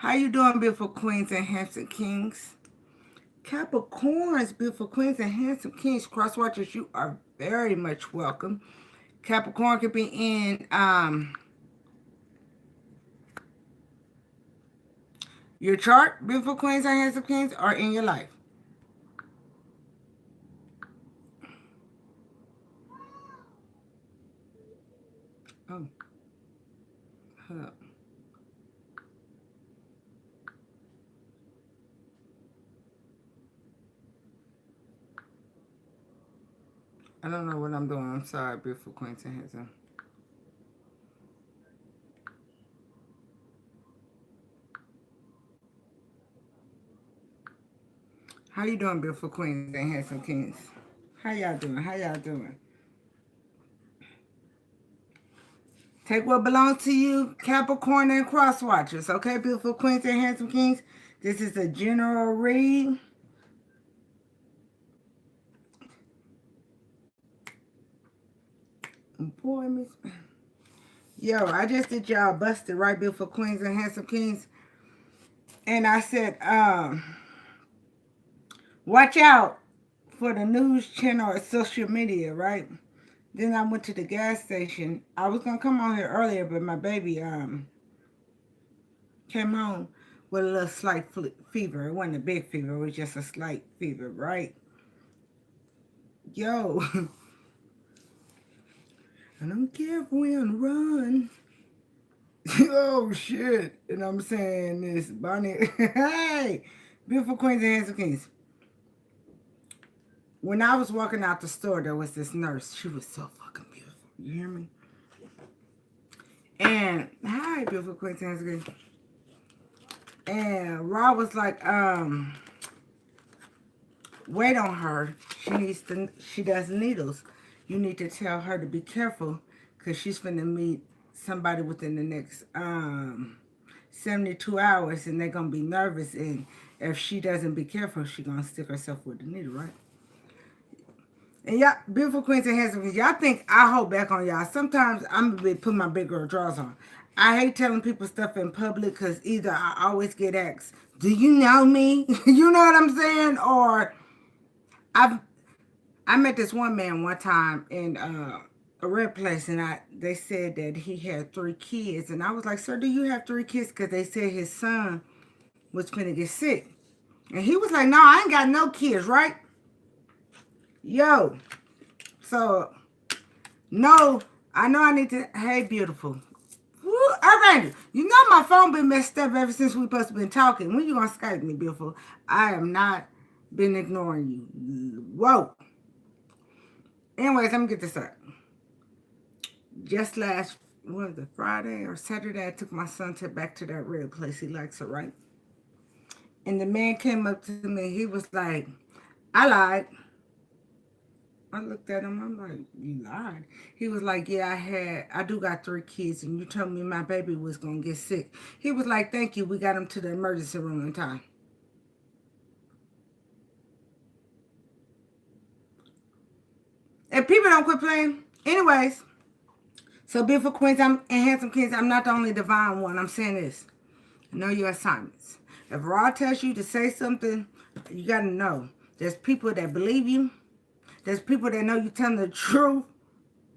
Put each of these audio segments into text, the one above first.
How you doing, beautiful queens and handsome kings? Capricorns, beautiful queens and handsome kings, cross watchers, you are very much welcome. Capricorn could be in your chart, beautiful queens and handsome kings, or in your life. Oh, hold up. I don't know what I'm doing. I'm sorry, beautiful queens and handsome. How you doing, beautiful queens and handsome kings? How y'all doing? How y'all doing? Take what belongs to you, Capricorn and cross watchers. Okay, beautiful queens and handsome kings. This is a general read. Boy, Miss. Yo, I just did y'all busted right, beautiful queens and handsome kings. And I said, watch out for the news channel or social media, right? Then I went to the gas station. I was gonna come on here earlier, but my baby came home with a little slight fever. It wasn't a big fever, it was just a slight fever, right? Yo, I don't care if we on the run. Oh shit. And I'm saying this, Bonnie. Hey, beautiful queens and handsome kings. When I was walking out the store, there was this nurse. She was so fucking beautiful. You hear me? And hi, beautiful queens and handsome kings. And Rob was like, wait on her. She does needles. You need to tell her to be careful because she's finna meet somebody within the next 72 hours and they're gonna be nervous, and if she doesn't be careful, she's gonna stick herself with the needle, right? And y'all, beautiful queens and handsome queens, y'all think I hold back on y'all. Sometimes I'm gonna be putting my big girl drawers on. I hate telling people stuff in public because either I always get asked, do you know me? You know what I'm saying? Or I met this one man one time in a red place, and they said that he had 3 kids, and I was like, sir, do you have 3 kids? Because they said his son was finna get sick, and he was like, no, I ain't got no kids, right? Yo, so no, I know I need to. Hey, beautiful. Woo, Archangel, you know my phone been messed up ever since we supposed to been talking. When you gonna Skype me, beautiful? I am not been ignoring you. Whoa. Anyways, let me get this up. Just last, what was it, Friday or Saturday, I took my son back to that red place. He likes it, right? And the man came up to me. He was like, I lied. I looked at him. I'm like, you lied? He was like, yeah, I do got 3 kids, and you told me my baby was going to get sick. He was like, thank you. We got him to the emergency room in time. And people don't quit playing. Anyways, so beautiful queens and handsome kings, I'm not the only divine one. I'm saying this. Know your assignments. If Ra tells you to say something, you got to know. There's people that believe you. There's people that know you telling the truth.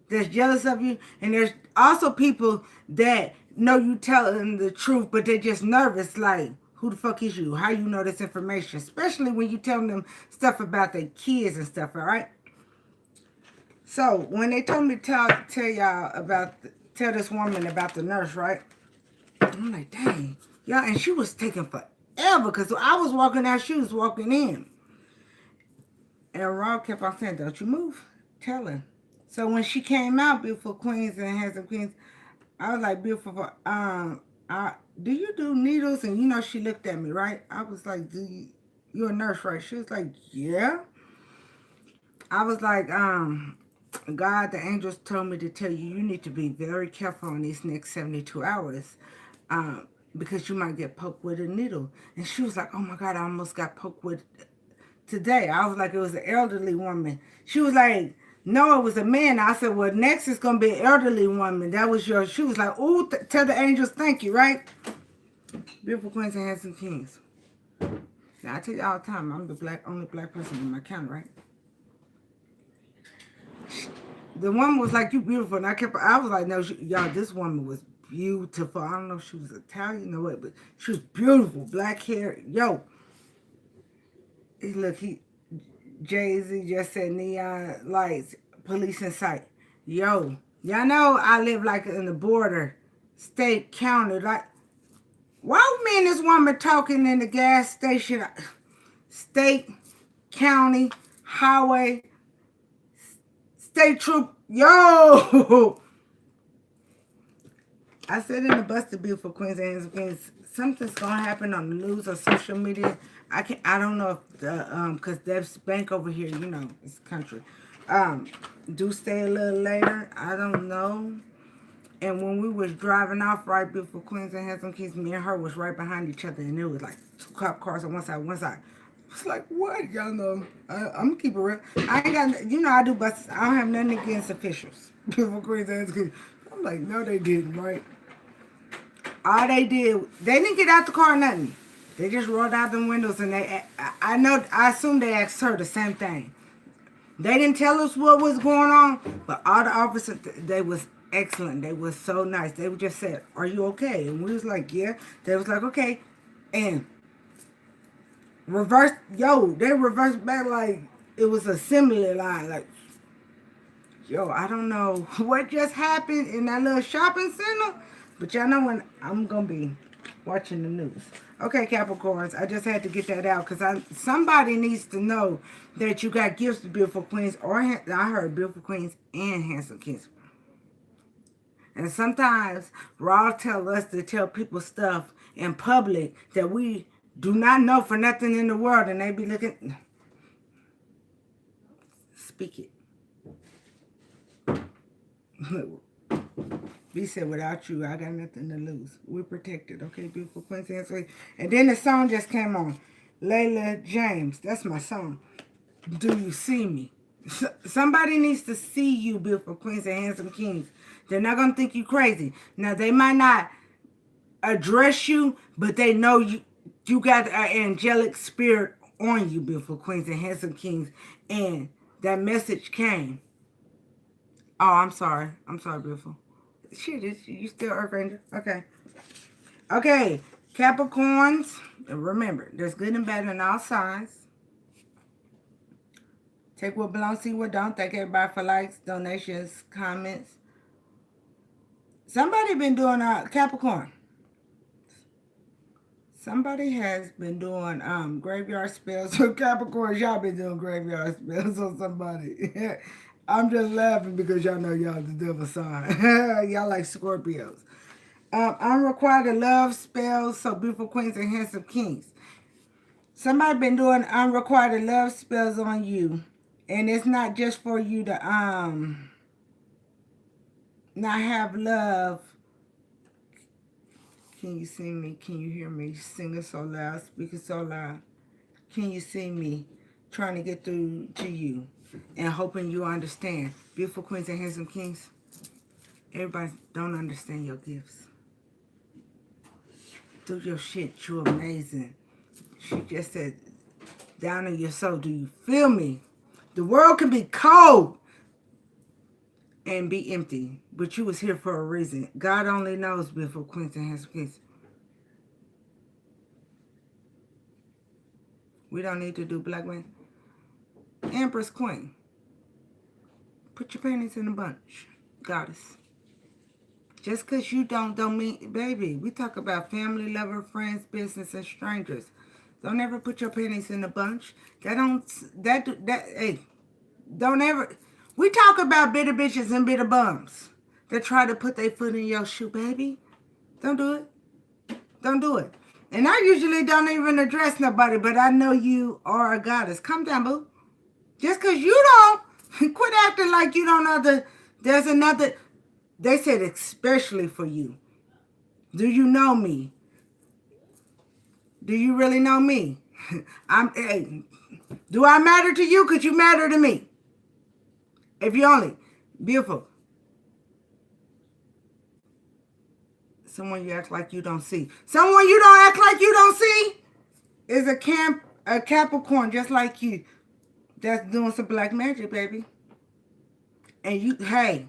That's jealous of you. And there's also people that know you telling the truth, but they're just nervous. Like, who the fuck is you? How you know this information? Especially when you tell them stuff about their kids and stuff, all right? So when they told me to tell y'all about, tell this woman about the nurse, right? I'm like, dang. Yeah, and she was taking forever because I was walking out, she was walking in. And Rob kept on saying, don't you move. Tell her. So when she came out, beautiful queens and handsome queens, I was like, beautiful, do you do needles? And you know, she looked at me, right? I was like, you're a nurse, right? She was like, yeah. I was like, God, the angels told me to tell you, you need to be very careful in these next 72 hours because you might get poked with a needle. And she was like, oh my God, I almost got poked with today. I was like, it was an elderly woman. She was like, no, it was a man. I said, well, next is going to be an elderly woman. That was yours. She was like, oh, tell the angels thank you, right? Beautiful queens and handsome kings. Now, I tell you all the time, I'm the only black person in my county, right? The woman was like, you beautiful. And I was like, no, y'all, this woman was beautiful. I don't know if she was Italian or what, but she was beautiful. Black hair. Yo. Look, Jay-Z just said neon lights, police in sight. Yo. Y'all know I live like in the border, state, county. Like, why me and this woman talking in the gas station, state, county, highway, state troop? Yo! I said in the Busted Beautiful Queens and Handsome Queens, something's gonna happen on the news or social media. I don't know if the because Dev's bank over here, you know, it's country. Do stay a little later. I don't know. And when we was driving off, right, Beautiful Queens and Handsome Kings, me and her was right behind each other, and it was like 2 cop cars on one side, one side. It's like, what? Y'all know, I'm gonna keep it real. I ain't got, you know, I do buses. I don't have nothing against officials. Beautiful Queens and Handsome Kings. I'm like, no, they didn't, right? All they did, they didn't get out the car or nothing. They just rolled out the windows, and I assume they asked her the same thing. They didn't tell us what was going on, but all the officers, they was excellent. They was so nice. They just said, are you okay? And we was like, yeah. They was like, okay. And they reversed back like it was a assembly line. Like, yo, I don't know what just happened in that little shopping center, but y'all know when I'm going to be watching the news. Okay, Capricorns, I just had to get that out because somebody needs to know that you got gifts to beautiful queens, or I heard beautiful queens and handsome kings. And sometimes Raw tell us to tell people stuff in public that we do not know for nothing in the world, and they be looking. Speak it. B said, without you, I got nothing to lose. We're protected. Okay, beautiful queens. And then the song just came on. Layla James. That's my song. Do you see me? Somebody needs to see you, beautiful queens and handsome kings. They're not going to think you crazy. Now, they might not address you, but they know you got an angelic spirit on you, beautiful queens and handsome kings. And that message came. Oh, I'm sorry. I'm sorry, beautiful. Shit, you still Earth Ranger? Okay. Okay, Capricorns. Remember, there's good and bad in all signs. Take what belongs to you, what don't. Thank everybody for likes, donations, comments. Somebody been doing Capricorn. Somebody has been doing graveyard spells. So Capricorns, y'all been doing graveyard spells on somebody. I'm just laughing because y'all know y'all the devil sign. Y'all like Scorpios. Unrequited love spells. So beautiful queens and handsome kings. Somebody been doing unrequited love spells on you. And it's not just for you to not have love. Can you see me? Can you hear me? Singing so loud, speaking so loud. Can you see me? Trying to get through to you and hoping you understand. Beautiful queens and handsome kings. Everybody don't understand your gifts. Do your shit. You're amazing. She just said, down in your soul, do you feel me? The world can be cold and be empty, but you was here for a reason. God only knows, beautiful queens and handsome kings. We don't need to do black men. Empress Queen. Put your panties in a bunch, goddess. Just because you don't mean, baby, we talk about family, lover, friends, business, and strangers. Don't ever put your panties in a bunch. Hey, don't ever. We talk about bitter bitches and bitter bums that try to put their foot in your shoe, baby. Don't do it. Don't do it. And I usually don't even address nobody, but I know you are a goddess. Calm down, boo. Just because you don't, quit acting like you don't know there's another, they said especially for you. Do you know me? Do you really know me? Hey, do I matter to you? Could you matter to me? If you only, beautiful. Someone you act like you don't see. Someone you don't act like you don't see is a Capricorn just like you. That's doing some black magic, baby. And you, hey,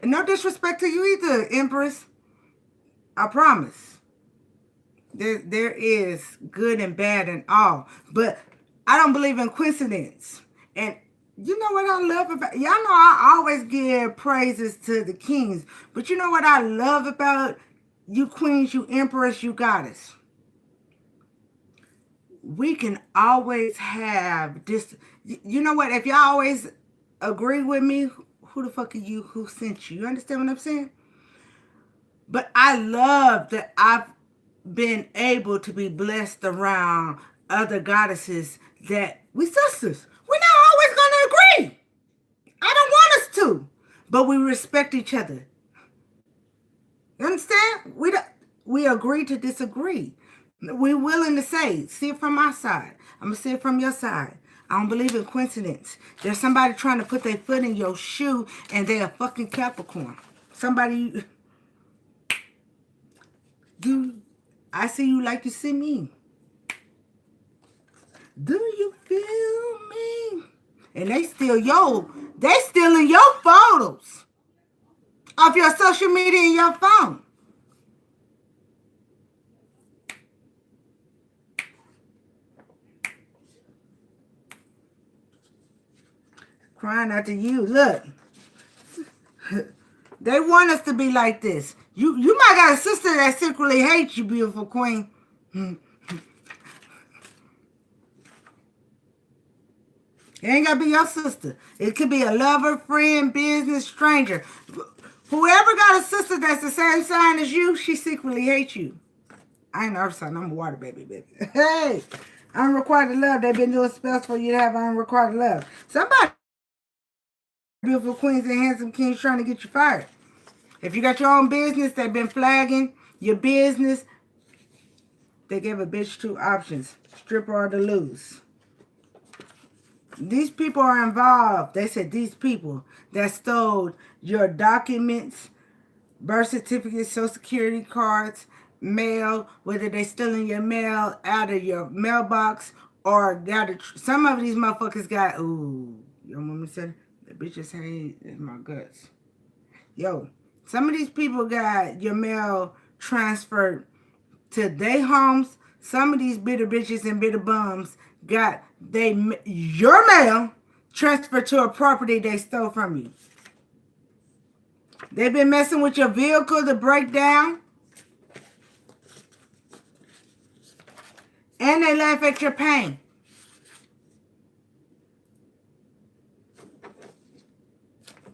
no disrespect to you either, Empress. I promise. There is good and bad and all. But I don't believe in coincidence. And you know what I love about... Y'all know I always give praises to the kings. But you know what I love about you queens, you empress, you goddess? We can always have this... You know what? If y'all always agree with me, who the fuck are you? Who sent you? You understand what I'm saying? But I love that I've been able to be blessed around other goddesses that we sisters. We're not always going to agree. I don't want us to. But we respect each other. You understand? We agree to disagree. We're willing to say, see it from my side. I'm going to see it from your side. I don't believe in coincidence. There's somebody trying to put their foot in your shoe and they're a fucking Capricorn. Somebody... I see you like you see me. Do you feel me? And they stealing your photos off your social media and your phone. Crying out to you. Look. They want us to be like this. You might got a sister that secretly hates you, beautiful queen. It ain't got to be your sister. It could be a lover, friend, business, stranger. Whoever got a sister that's the same sign as you, she secretly hates you. I ain't earth sign. I'm a water baby. Hey, unrequited love. They've been doing spells for you to have unrequited love. Somebody, beautiful queens and handsome kings trying to get you fired. If you got your own business, they've been flagging your business. They gave a bitch 2 options. Stripper or to lose. These people are involved. They said these people that stole your documents, birth certificates, social security cards, mail, whether they stealing your mail out of your mailbox or got some of these motherfuckers got, ooh, you know what I'm saying? The bitches hate in my guts. Yo. Some of these people got your mail transferred to their homes. Some of these bitter bitches and bitter bums got your mail transferred to a property they stole from you. They've been messing with your vehicle to break down. And they laugh at your pain.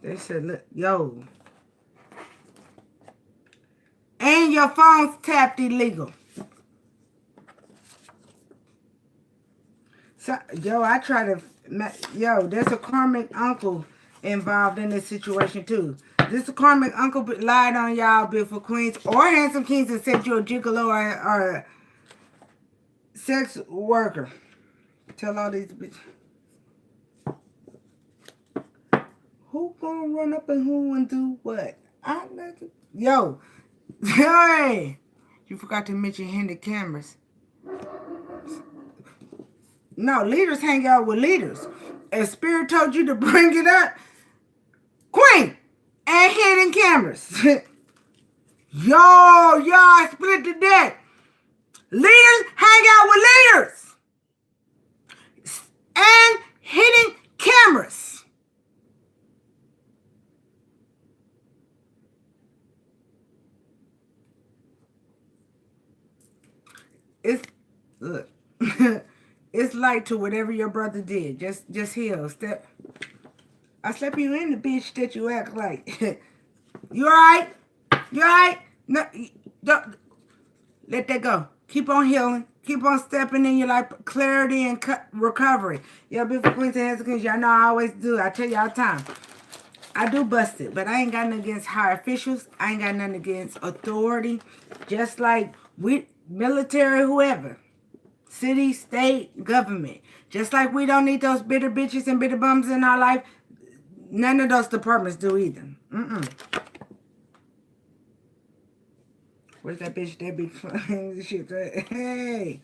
They said, look, yo. And your phone's tapped illegal. So, yo, there's a karmic uncle involved in this situation too. This karmic uncle lied on y'all, beautiful queens or handsome kings, and said you're a gigolo or a sex worker. Tell all these bitches. Who gonna run up and who and do what? Yo. Hey, you forgot to mention hidden cameras. No, leaders hang out with leaders. If Spirit told you to bring it up, queen and hidden cameras. Yo, y'all split the deck. Leaders hang out with leaders and hidden cameras. Look, it's light to whatever your brother did. Just heal. I slap you in the bitch that you act like. You alright? You alright? No, don't let that go. Keep on healing. Keep on stepping in your life. Clarity and recovery. Yo, beautiful queens and handsome kings, y'all know I always do. I tell you all the time. I do bust it, but I ain't got nothing against high officials. I ain't got nothing against authority. Just like military, whoever. City, state, government. Just like we don't need those bitter bitches and bitter bums in our life, none of those departments do either. Where's that bitch that be playing this shit? Hey.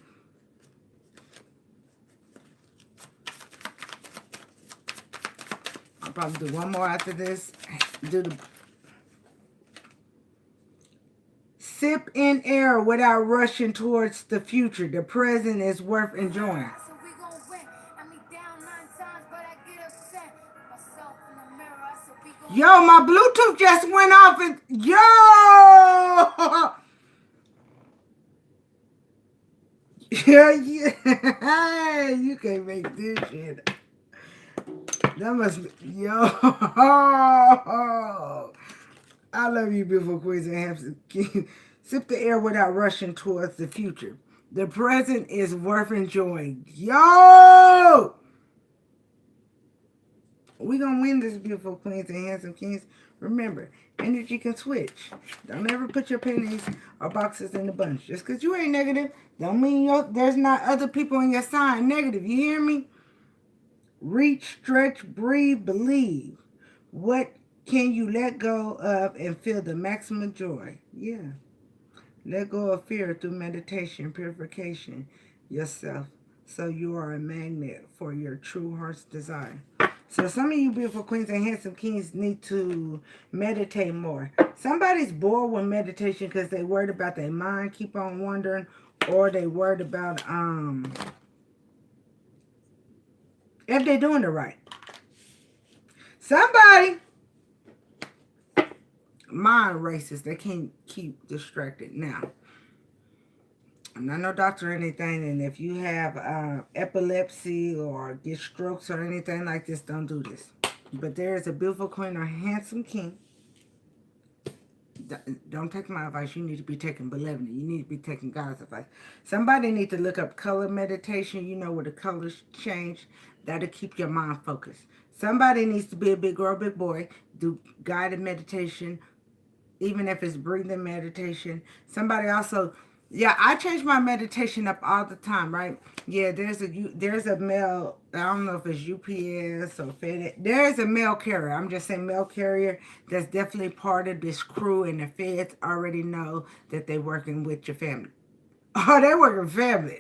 I'll probably do one more after this. Do the sip in air without rushing towards the future. The present is worth enjoying. Yo, my Bluetooth just went off and yo. Yeah. You can't make this shit. That must be, yo. I love you, beautiful queens and handsome kings. Sip the air without rushing towards the future. The present is worth enjoying. Yo! We gonna win this, beautiful queens and handsome kings. Remember, energy can switch. Don't ever put your pennies or boxes in the bunch. Just because you ain't negative, don't mean there's not other people in your sign negative. You hear me? Reach, stretch, breathe, believe. What can you let go of and feel the maximum joy? Yeah. Let go of fear through meditation, purification yourself so you are a magnet for your true heart's desire. So some of you beautiful queens and handsome kings need to meditate more. Somebody's bored with meditation because they worried about their mind keep on wandering, or they worried about if they're doing it right. Somebody mind races. They can't keep distracted. Now, I'm not no doctor or anything, and if you have epilepsy or get strokes or anything like this, don't do this. But there is a beautiful queen or handsome king. Don't take my advice. You need to be taking benevolent. You need to be taking God's advice. Somebody need to look up color meditation. You know where the colors change. That'll keep your mind focused. Somebody needs to be a big girl, big boy. Do guided meditation, even if it's breathing meditation. Somebody also, yeah, I change my meditation up all the time, right? Yeah, there's a mail, I don't know if it's UPS or FedEx. There's a mail carrier. I'm just saying mail carrier that's definitely part of this crew, and the feds already know that they're working with your family. Oh, they're working family.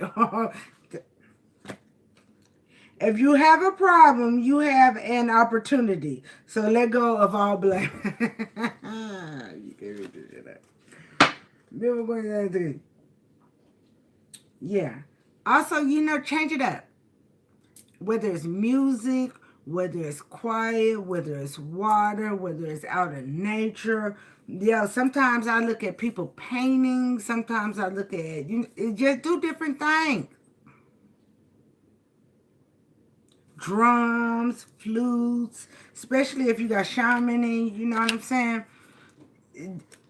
If you have a problem, you have an opportunity. So let go of all blame. You can't read this shit out. Yeah. Also, change it up. Whether it's music, whether it's quiet, whether it's water, whether it's out in nature. Yeah, sometimes I look at people painting. Sometimes I look at, just do different things. Drums, flutes, especially if you got shaman in, you know what I'm saying?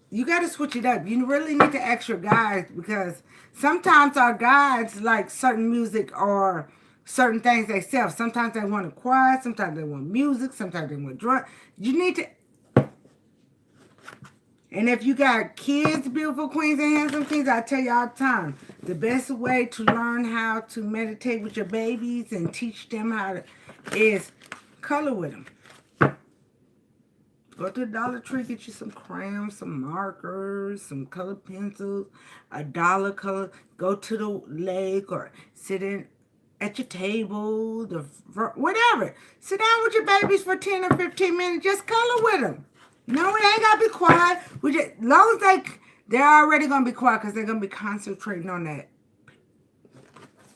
You got to switch it up. You really need to ask your guides, because sometimes our guides like certain music or certain things themselves. Sometimes they want a choir, sometimes they want music, sometimes they want drum. You need to. And if you got kids, beautiful queens and handsome kings, I tell you all the time, the best way to learn how to meditate with your babies and teach them how to is color with them. Go to the Dollar Tree, get you some crayons, some markers, some colored pencils, a dollar color. Go to the lake or sit in at your table, whatever. Sit down with your babies for 10 or 15 minutes. Just color with them. No, it ain't got to be quiet. As long as they're already going to be quiet, because they're going to be concentrating on that.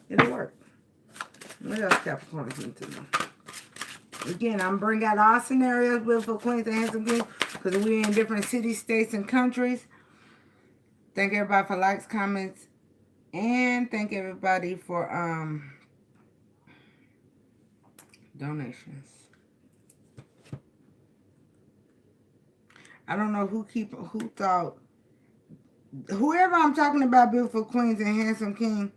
It'll work. What else Capricorn is into now? Again, I'm bringing out all scenarios for queens and handsome kings, because we're in different cities, states, and countries. Thank everybody for likes, comments, and thank everybody for donations. I don't know who thought, whoever I'm talking about, beautiful queens and handsome king,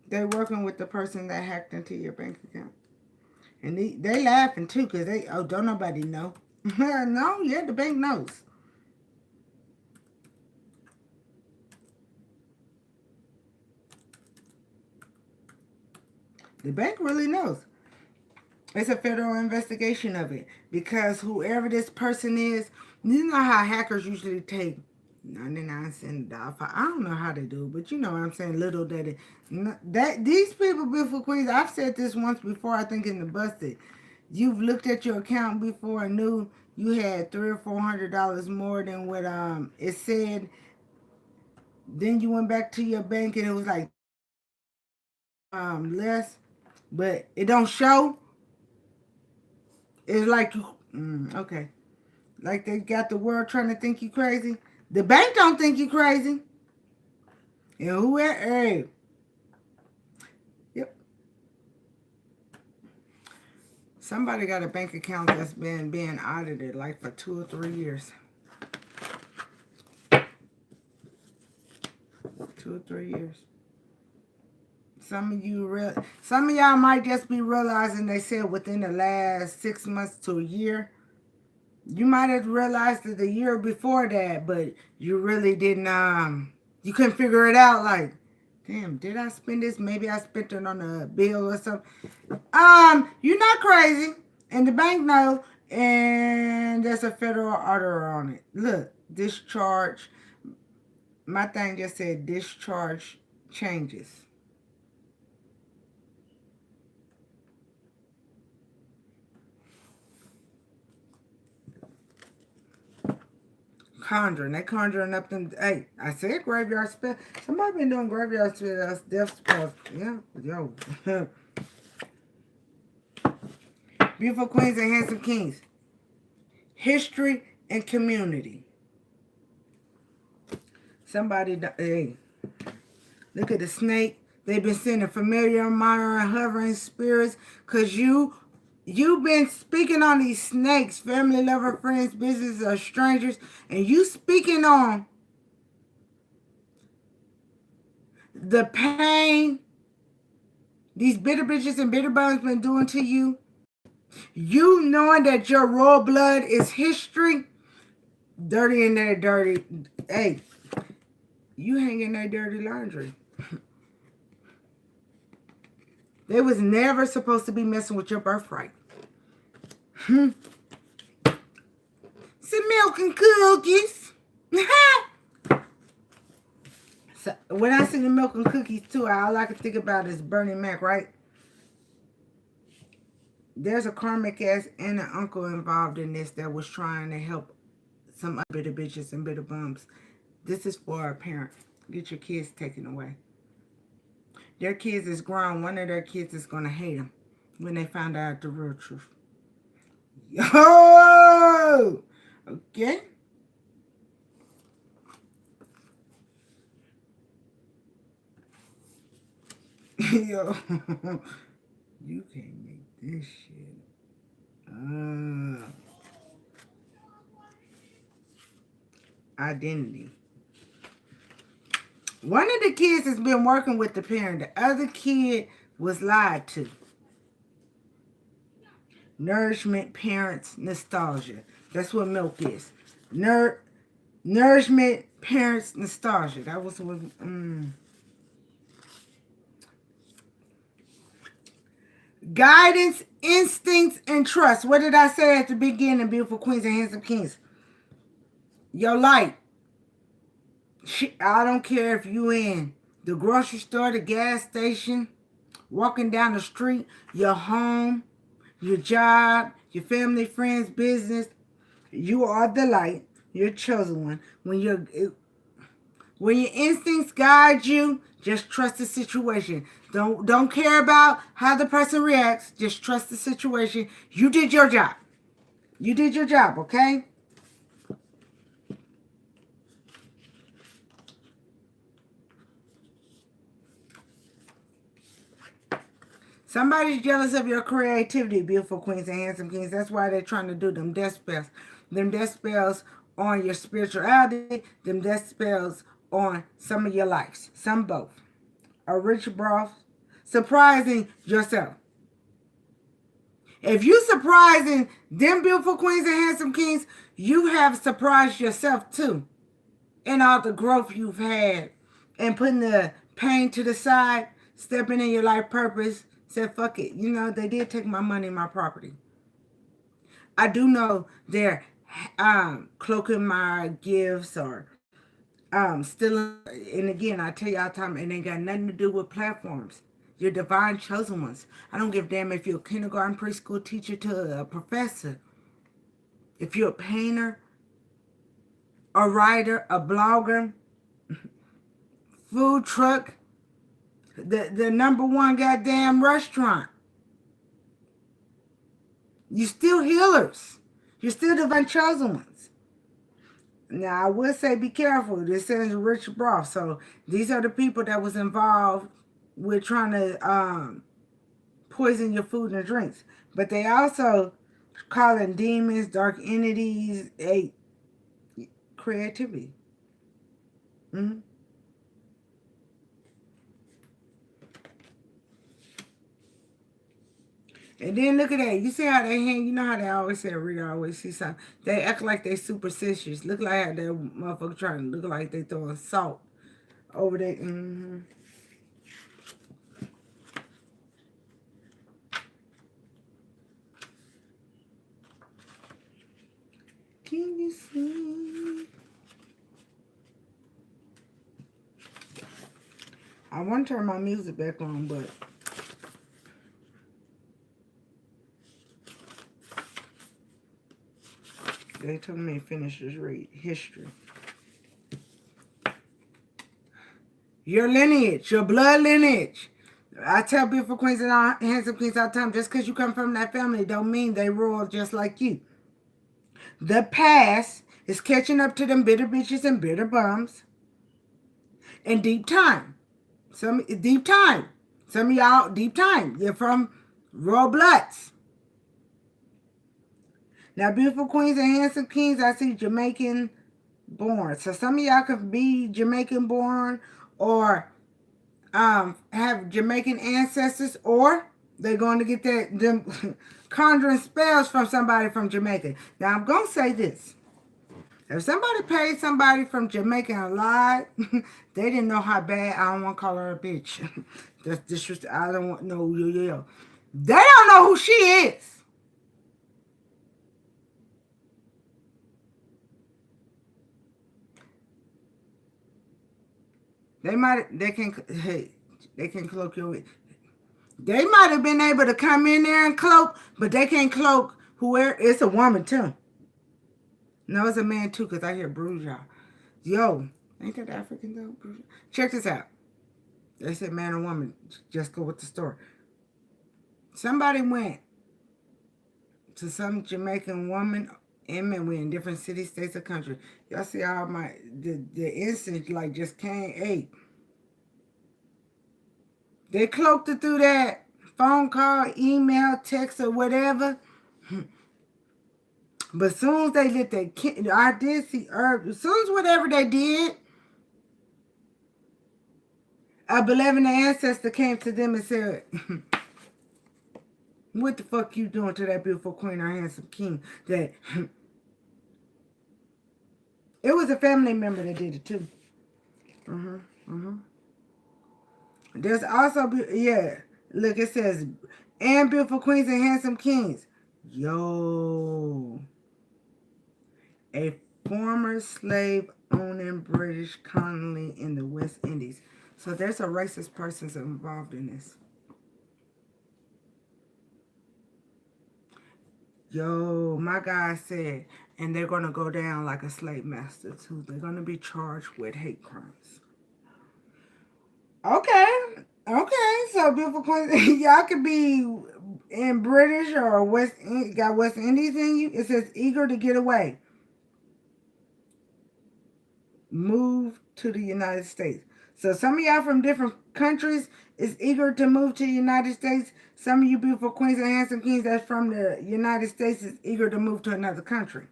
they're working with the person that hacked into your bank account. And they laughing too, because don't nobody know. No, yeah, the bank knows. The bank really knows. It's a federal investigation of it, because whoever this person is, you know how hackers usually take 99 cents off. I don't know how they do it, but you know what I'm saying. Little that these people, beautiful queens. I've said this once before. I think in the busted. You've looked at your account before and knew you had $300 or $400 more than what it said. Then you went back to your bank and it was like less, but it don't show. It's like you okay. Like they got the world trying to think you crazy. The bank don't think you crazy. And whoever, hey, yep. Somebody got a bank account that's been being audited like for 2 or 3 years. 2 or 3 years. Some of y'all might just be realizing they said within the last 6 months to a year. You might have realized it the year before that, but you really didn't, you couldn't figure it out. Like, damn, did I spend this? Maybe I spent it on a bill or something. You're not crazy. And the bank knows, and there's a federal order on it. Look, discharge. My thing just said discharge changes. Conjuring. They conjuring up them. Hey, I said graveyard spell. Somebody been doing graveyard spells, death spells. Yeah, yo. Beautiful queens and handsome kings. History and community. Somebody, hey, look at the snake. They've been sending familiar, monitoring, hovering spirits because you've been speaking on these snakes, family, lover, friends, business, or strangers, and you speaking on the pain these bitter bitches and bitter bones been doing to you. You knowing that your royal blood is history, dirty in there, dirty. Hey, you hang in that dirty laundry. They was never supposed to be messing with your birthright. Some milk and cookies. So when I see the milk and cookies too, all I can think about is Bernie Mac, right? There's a karmic ass and an uncle involved in this that was trying to help some bitter bitches and bitter bums. This is for a parent. Get your kids taken away. Their kids is grown. One of their kids is going to hate them when they find out the real truth. Yo! Okay? Yo. You can't make this shit. Identity. One of the kids has been working with the parent. The other kid was lied to. Nourishment, parents, nostalgia. That's what milk is. Nourishment, parents, nostalgia. That was what... Guidance, instincts, and trust. What did I say at the beginning, beautiful queens and handsome kings? Your light. I don't care if you in the grocery store, the gas station, walking down the street, your home, your job, your family, friends, business. You are the light. You're chosen one. When your instincts guide you, just trust the situation. Don't care about how the person reacts. Just trust the situation. You did your job. You did your job, okay? Somebody's jealous of your creativity, beautiful queens and handsome kings. That's why they're trying to do them death spells. Them death spells on your spirituality. Them death spells on some of your lives. Some both. A rich broth. Surprising yourself. If you surprising them beautiful queens and handsome kings, you have surprised yourself too. In all the growth you've had. And putting the pain to the side. Stepping in your life purpose. Said, fuck it. You know, they did take my money, my property. I do know they're cloaking my gifts or Still, and again, I tell you all the time, it ain't got nothing to do with platforms. You're divine chosen ones. I don't give a damn if you're a kindergarten, preschool teacher to a professor. If you're a painter, a writer, a blogger, food truck, the number one goddamn restaurant. You're still healers. You're still divine chosen ones. Now, I would say be careful. This is rich broth. So these are the people that was involved with trying to poison your food and drinks. But they also call in demons, dark entities, creativity. Mm-hmm. And then look at that. You see how they hang? You know how they always say, Rita always see something. They act like they superstitious. Look like how that motherfucker trying to look like they throwing salt over there. Mm-hmm. Can you see? I want to turn my music back on, but they told me to finish this read. History. Your lineage, your blood lineage. I tell beautiful queens and handsome queens all the time, just because you come from that family don't mean they royal just like you. The past is catching up to them bitter bitches and bitter bums. And deep time. Deep time. Some of y'all, deep time. You're from royal bloods. Now, beautiful queens and handsome kings, I see Jamaican born. So some of y'all could be Jamaican born or have Jamaican ancestors, or they're going to get them conjuring spells from somebody from Jamaica. Now, I'm going to say this. If somebody paid somebody from Jamaica a lot, they didn't know how bad. I don't want to call her a bitch. That's disrespect. I don't want no yo. They don't know who she is. They can cloak your. They might have been able to come in there and cloak, but they can't cloak whoever. It's a woman too. No, it's a man too, because I hear Bruja. Yo, ain't that African though? Bruja? Check this out. They said man or woman. Just go with the story. Somebody went to some Jamaican woman and men. We in different cities, states, or country. Y'all see how the instinct like just came. Hey, they cloaked it through that phone call, email, text, or whatever. But as soon as they lit that, I did see herb. As soon as whatever they did, a beloved ancestor came to them and said, "What the fuck you doing to that beautiful queen or handsome king?" That it was a family member that did it too. There's also, yeah, look, it says, and beautiful queens and handsome kings. Yo, a former slave owning British colony in the West Indies. So there's a racist person involved in this. Yo, my guy said, and they're going to go down like a slave master too. They're going to be charged with hate crimes. Okay, so beautiful queens, y'all could be in British or got West Indies in you. It says eager to get away. Move to the United States. So some of y'all from different countries is eager to move to the United States. Some of you beautiful queens and handsome kings that's from the United States is eager to move to another country.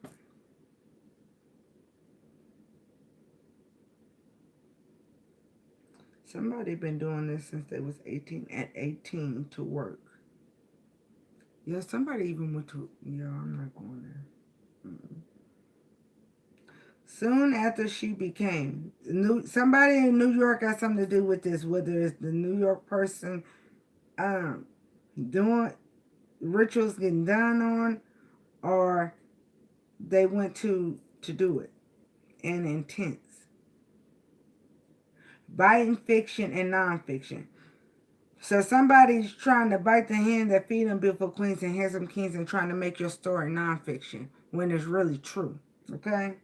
Somebody been doing this since they was 18 to work. Yeah, somebody even went to, yeah, I'm not going there. Soon after she became, somebody in New York got something to do with this, whether it's the New York person doing rituals getting done on, or they went to do it, and intense. biting fiction and nonfiction. So somebody's trying to bite the hand that feed them, beautiful queens and handsome kings, and trying to make your story nonfiction when it's really true. Okay?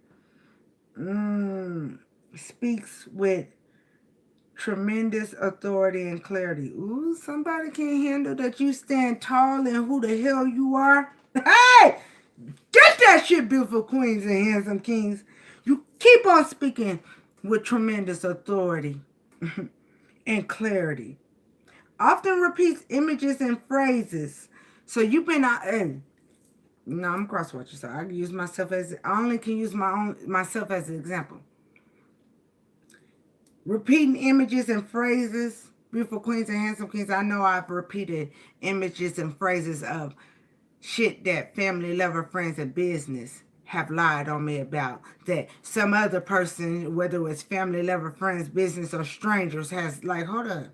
Speaks with tremendous authority and clarity. Ooh, somebody can't handle that you stand tall and who the hell you are. Hey! Get that shit, beautiful queens and handsome kings. You keep on speaking with tremendous authority and clarity. Often repeats images and phrases. So you've been out and no, I'm cross-watching, so I can use myself as I only can use myself as an example. Repeating images and phrases, beautiful queens and handsome kings. I know I've repeated images and phrases of shit that family, lover, friends, and business have lied on me about. That some other person, whether it's family, lover, friends, business, or strangers, has like, hold up.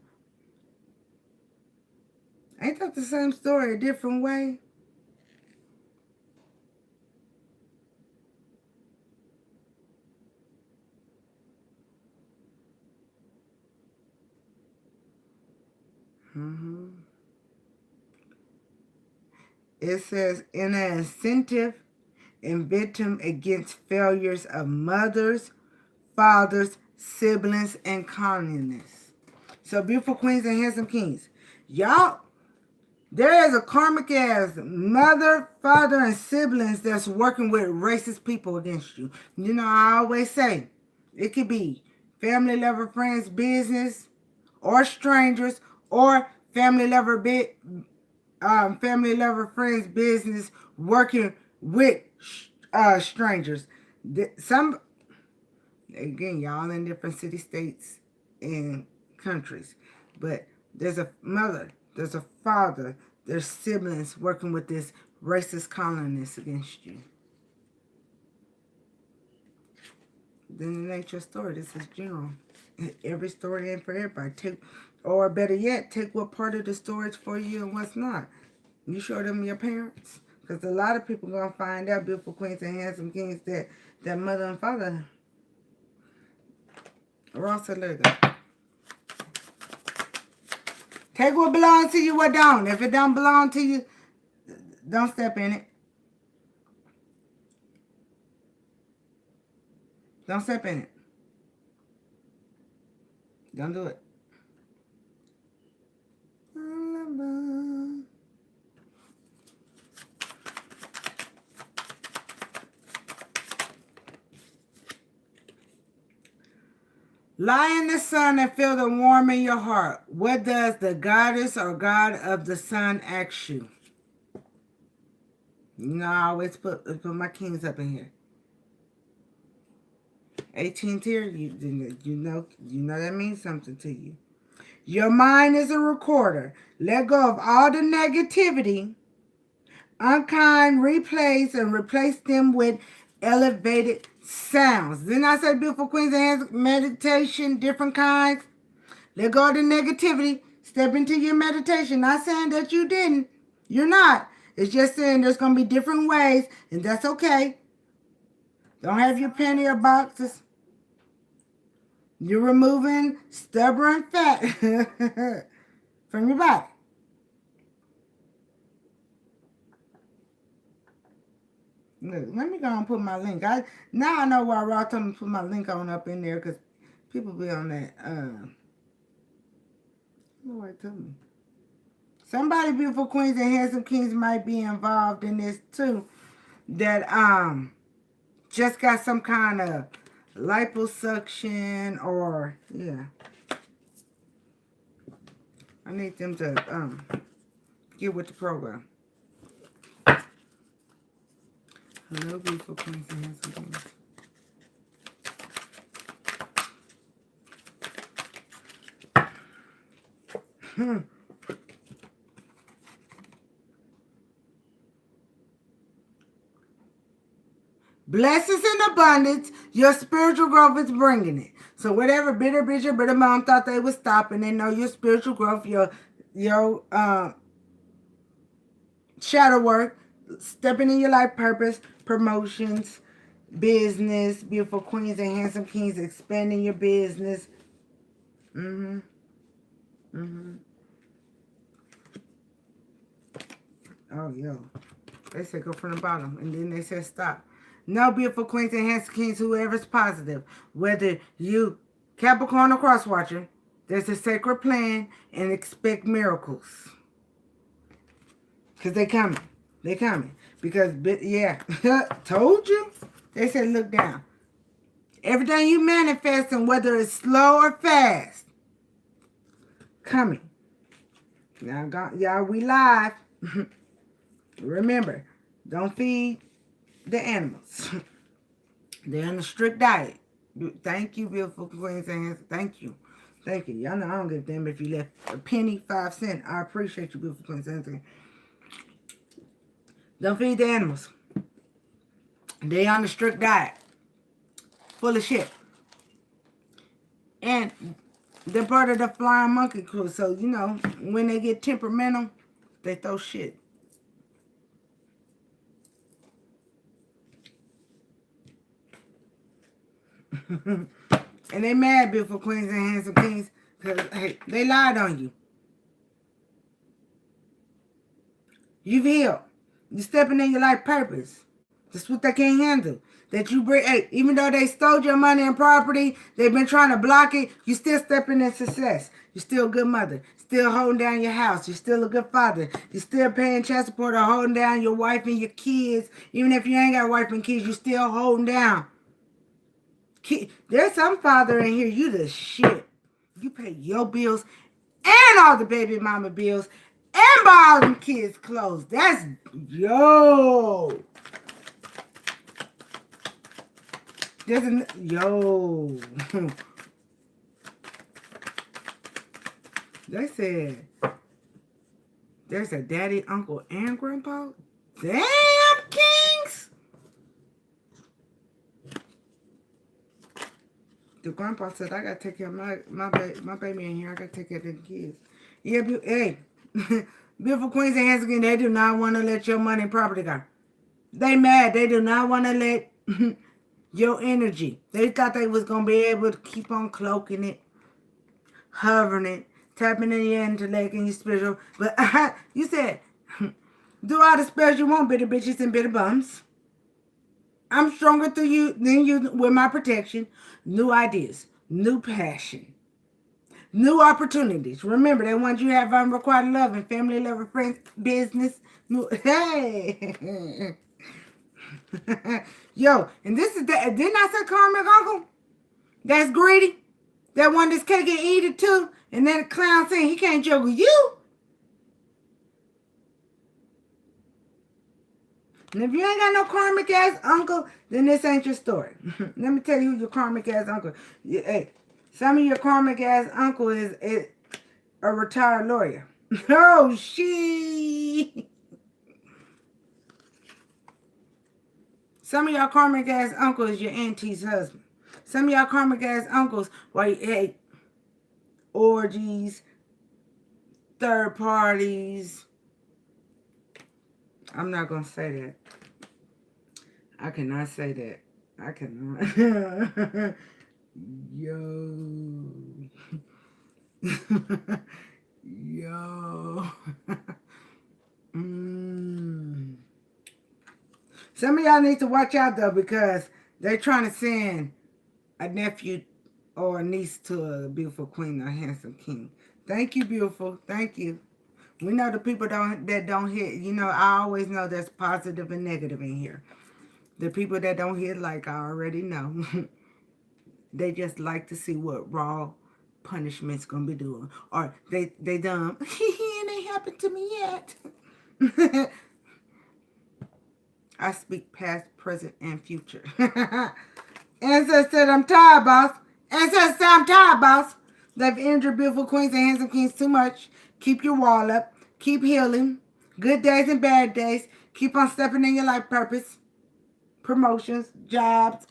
Ain't that the same story a different way? It says, in an incentive and victim against failures of mothers, fathers, siblings, and communists. So, beautiful queens and handsome kings, y'all, there is a karmic ass mother, father, and siblings that's working with racist people against you. You know, I always say, it could be family, lover, friends, business, or strangers, or family, lover, friends, business, working with strangers. Some, again, y'all in different city, states, and countries, but there's a mother, there's a father, there's siblings working with this racist colonist against you. Then it ain't your story. This is general. Every story ain't for everybody. Or better yet, take what part of the story is for you and what's not. You show them your parents. Because a lot of people going to find out, beautiful queens and handsome kings, that mother and father are also legal. Take what belongs to you, what don't. If it don't belong to you, don't step in it. Don't step in it. Don't do it. Lie in the sun and feel the warmth in your heart. What does the goddess or god of the sun ask you? You know, I always put my kings up in here. 18th here, you know that means something to you. Your mind is a recorder. Let go of all the negativity, unkind replays, and replace them with elevated sounds. Then I said, beautiful queens and hands, meditation, different kinds. Let go of the negativity. Step into your meditation. Not saying that you didn't. You're not. It's just saying there's going to be different ways, and that's okay. Don't have your penny or boxes. You're removing stubborn fat from your body. Look, let me go and put my link. Now I know why Rob told me to put my link on up in there, because people be on that. Nobody told me. Somebody, beautiful queens and handsome kings, might be involved in this too. That just got some kind of liposuction or yeah. I need them to get with the program. Hello, beautiful queens and handsome kings. Blessings in abundance, your spiritual growth is bringing it. So whatever bitter bitch or bitter mom thought they was stopping, they know your spiritual growth, your shadow work, stepping in your life purpose, promotions, business, beautiful queens and handsome kings, expanding your business. Mm-hmm. Mm-hmm. Oh, yo. They said go from the bottom. And then they said stop. No, beautiful queens and handsome kings, whoever's positive. Whether you Capricorn or cross watcher, there's a sacred plan and expect miracles. Because they coming. They coming. Because, yeah, told you. They said look down. Everything you manifesting, whether it's slow or fast, coming. Now, y'all, we live. Remember, don't feed the animals. They're on a strict diet. Thank you, beautiful queens and hands. Thank you. Thank you. Y'all know I don't give a damn if you left a penny, 5 cents. I appreciate you, beautiful queens and hands. Don't feed the animals. They on a strict diet. Full of shit. And they're part of the flying monkey crew. So, you know, when they get temperamental, they throw shit. And they mad, beautiful queens and handsome kings, because, hey, they lied on you. You've healed. You're stepping in your life purpose. That's what they can't handle. That you bring, hey, even though they stole your money and property, they've been trying to block it, you still stepping in success. You're still a good mother. Still holding down your house. You're still a good father. You're still paying child support or holding down your wife and your kids. Even if you ain't got a wife and kids, you're still holding down. There's some father in here, you the shit. You pay your bills and all the baby mama bills and buy all them kids clothes. That's, yo. Yo. They said there's a daddy, uncle, and grandpa. Damn, kings. The grandpa said, I gotta take care of my baby in here. I gotta take care of the kids. Yeah, hey, beautiful queens and handsome, they do not want to let your money and property go. They mad. They do not want to let your energy. They thought they was gonna be able to keep on cloaking it, hovering it, tapping in your intellect and your spiritual. But you said, do all the spells you want, bitter bitches and bitter bums. I'm stronger than you with my protection. New ideas, new passion, new opportunities. Remember, they want you to have unrequited love and family, love, and friends, business. Hey. Yo, and this is that. Didn't I say karmic uncle? That's greedy. That one that's cake and eat it too. And then the clown saying he can't joke with you. And if you ain't got no karmic ass uncle, then this ain't your story. Let me tell you who your karmic ass uncle. Hey, some of your karmic ass uncle is a retired lawyer. Oh, she. Some of y'all karmic ass uncles is your auntie's husband. Some of y'all karmic ass uncles, hey, orgies, third parties. I'm not going to say that. I cannot say that. I cannot. Yo. Yo. Some of y'all need to watch out, though, because they're trying to send a nephew or a niece to a beautiful queen or handsome king. Thank you, beautiful. Thank you. We know the people that don't hit. You know, I always know there's positive and negative in here. The people that don't hit, like I already know. They just like to see what raw punishment's going to be doing. Or they dumb. It ain't happened to me yet. I speak past, present, and future. Ancestor said, I'm tired, boss. Ancestor said, I'm tired, boss. They've injured beautiful queens and handsome kings too much. Keep your wall up. Keep healing. Good days and bad days. Keep on stepping in your life purpose. Promotions, jobs,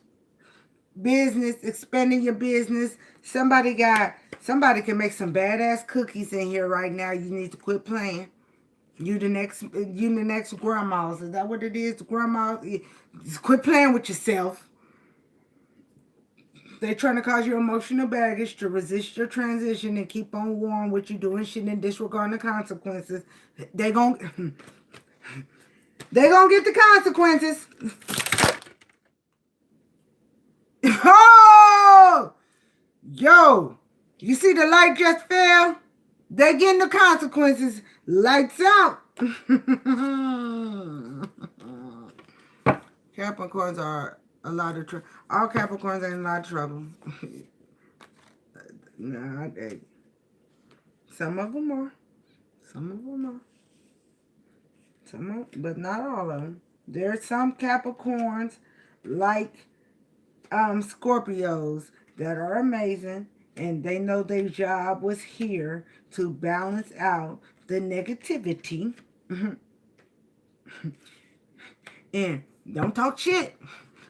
business, expanding your business. Somebody can make some badass cookies in here right now. You need to quit playing. You the next grandmas. Is that what it is? Grandma, quit playing with yourself. They're trying to cause you emotional baggage to resist your transition and keep on warm what you doing shit and disregarding the consequences. They gon' they gonna get the consequences. Oh, yo, you see the light just fell? They getting the consequences. Lights out. Capricorns are a lot of trouble. All Capricorns are in a lot of trouble. Nah, some of them are. Some of them are. But not all of them. There's some Capricorns like Scorpios that are amazing, and they know their job was here to balance out the negativity. And don't talk shit,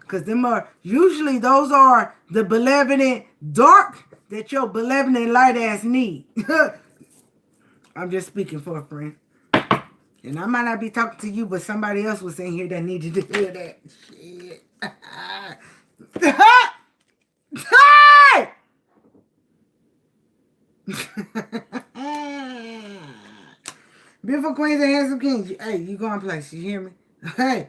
because them are usually those are the benevolent dark that your benevolent light ass need. I'm just speaking for a friend. And I might not be talking to you, but somebody else was in here that needed to hear that shit. Hey! Beautiful queens and handsome kings. Hey, you going places, you hear me? Hey.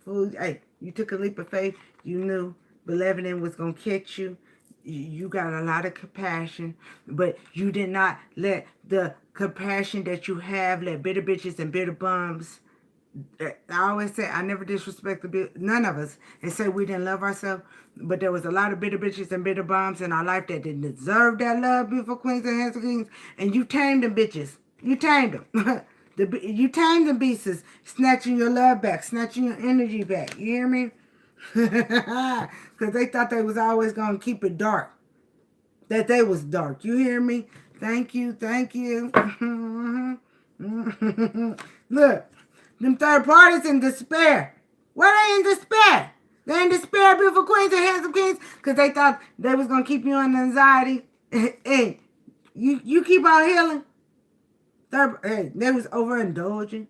Food, hey, you took a leap of faith. You knew benevolent was going to catch you. You got a lot of compassion, but you did not let the compassion that you have let bitter bitches and bitter bums. I always say I never disrespect none of us and say we didn't love ourselves, but there was a lot of bitter bitches and bitter bums in our life that didn't deserve that love, beautiful queens and handsome kings, and you tamed them bitches. You tamed them. You tamed them beasts, snatching your love back, snatching your energy back. You hear me? Because they thought they was always going to keep it dark. That they was dark. You hear me? Thank you. Look, them third parties in despair. Why they in despair? They in despair, beautiful queens and handsome kings, because they thought they was going to keep you on anxiety. Hey, you keep on healing. Hey, they was overindulging.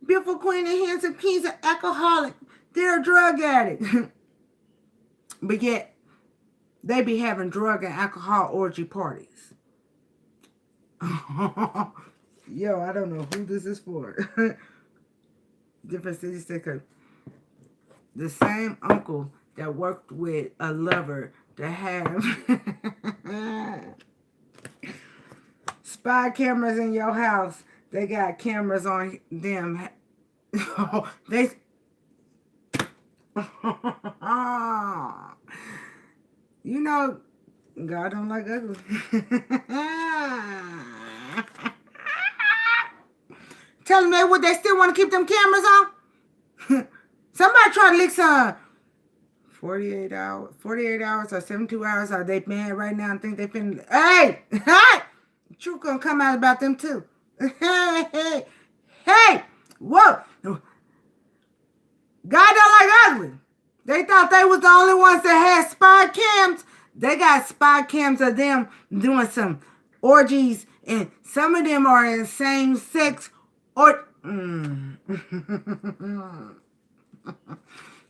Beautiful queen and handsome kings are alcoholic. They're a drug addict. But yet, they be having drug and alcohol orgy parties. Yo, I don't know who this is for. Different city sticker. The same uncle that worked with a lover to have spy cameras in your house. They got cameras on them. They you know, God don't like ugly. Tell them they still want to keep them cameras on. Somebody try to lick some 48 hours or 72 hours. Are they mad right now and think they finna? Hey, truth gonna come out about them too. Hey, whoa. God don't like ugly. They thought they was the only ones that had spy cams. They got spy cams of them doing some orgies, and some of them are in same sex or.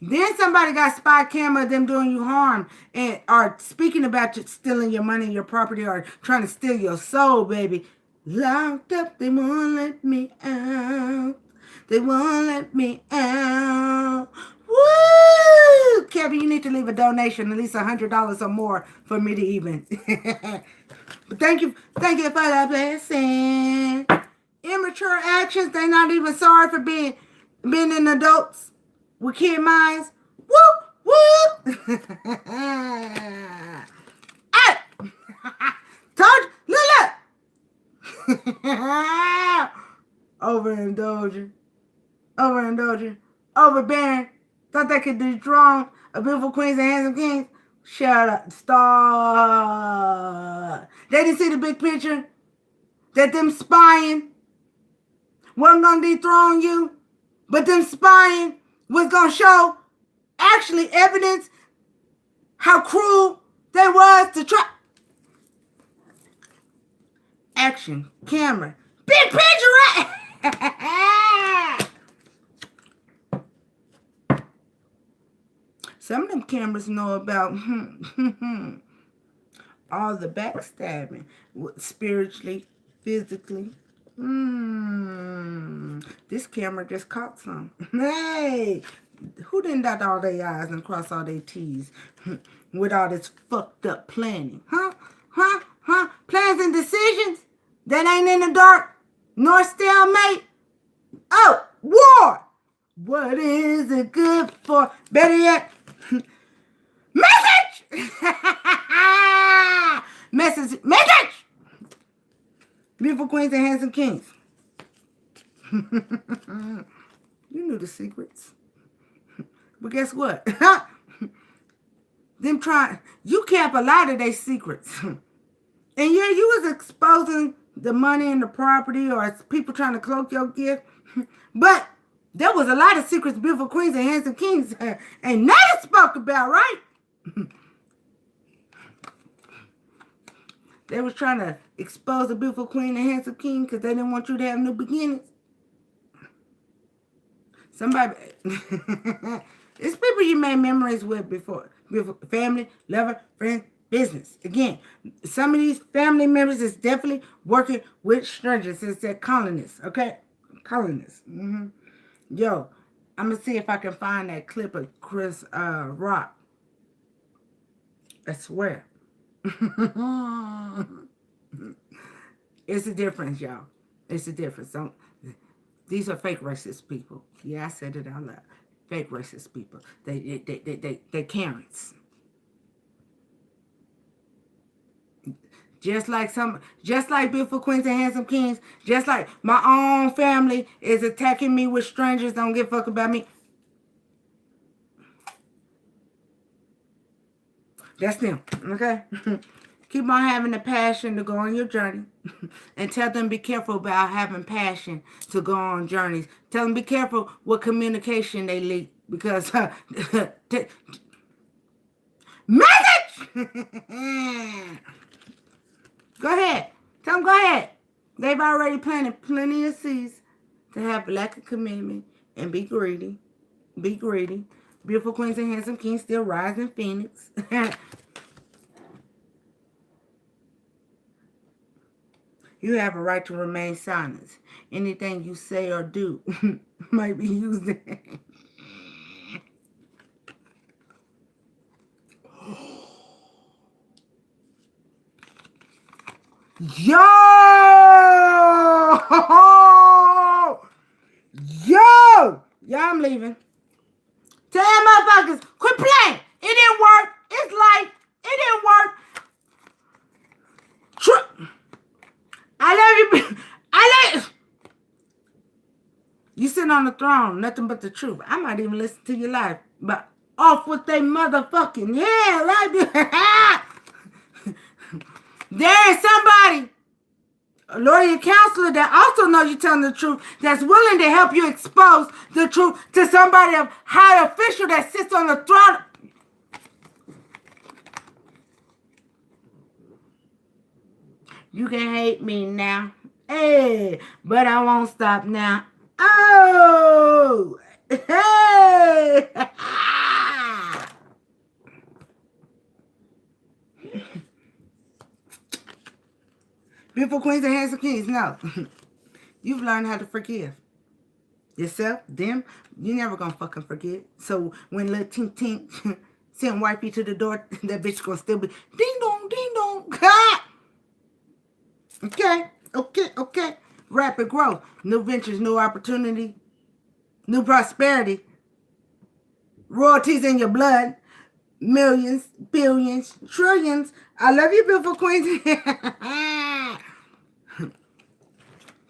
Then somebody got spy camera of them doing you harm and are speaking about you stealing your money, your property, or trying to steal your soul, baby. Locked up, they won't let me out. They won't let me out. Woo! Kevin, you need to leave a donation, at least $100 or more for me to even. But thank you for the blessing. Immature actions, they're not even sorry for being in adults with kid minds. Whoop, whoop. Hey! Told you, look. Overindulging, overbearing. Thought they could dethrone a beautiful queens and handsome kings. Shut up. Stop. They didn't see the big picture. That them spying wasn't going to dethrone you. But them spying was going to show actually evidence how cruel they was to try. Action. Camera. Big picture. Some of them cameras know about all the backstabbing, spiritually, physically. This camera just caught some. Hey, who didn't dot all their I's and cross all their T's with all this fucked up planning? Huh? Plans and decisions that ain't in the dark, nor stalemate. Oh, war! What is it good for? Better yet, message! Message! Beautiful queens and handsome kings. You knew the secrets. But guess what? You kept a lot of their secrets. And yeah, you was exposing the money and the property or people trying to cloak your gift. But there was a lot of secrets beautiful queens and handsome kings ain't never spoke about, right? They was trying to expose the beautiful queen and handsome king because they didn't want you to have new beginnings. Somebody, it's people you made memories with before. Beautiful family, lover, friend, business. Again, some of these family members is definitely working with strangers. It's their colonists, okay? Colonists. Yo, I'm going to see if I can find that clip of Chris Rock. I swear. It's a difference, y'all. It's a difference. These are fake racist people. Yeah, I said it out loud. Fake racist people. They Karens. Just like beautiful queens and handsome kings, just like my own family is attacking me with strangers, don't give a fuck about me. That's them, okay? Keep on having the passion to go on your journey. And tell them be careful about having passion to go on journeys. Tell them be careful what communication they leak. Because, message! Go ahead. Tell them go ahead. They've already planted plenty of seeds to have lack of commitment and be greedy. Be greedy. Beautiful queens and handsome kings still rising phoenix. You have a right to remain silent. Anything you say or do might be used. Yo! Yeah, I'm leaving. Tell motherfuckers, quit playing. It didn't work. It's life. It didn't work. I love you. You sitting on the throne, nothing but the truth. I might even listen to your life, but off with they motherfucking head, right? There is somebody, a lawyer counselor that also knows you're telling the truth, that's willing to help you expose the truth to somebody of high official that sits on the throne. You can hate me now. Hey, but I won't stop now. Oh! Hey! Beautiful queens and handsome kings, no. You've learned how to forgive. Yourself, them, you never gonna fucking forget. So when little tink tink send wifey to the door, that bitch gonna still be ding dong, ding dong. Okay. Rapid growth. New ventures, new opportunity. New prosperity. Royalties in your blood. Millions, billions, trillions. I love you, beautiful queens.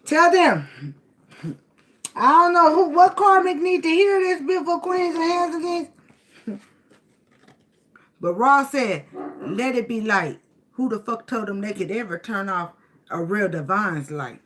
Tell them. I don't know what karmic need to hear this, beautiful queens and handsome kings. But Ra said, let it be light. Who the fuck told them they could ever turn off a real divine's light?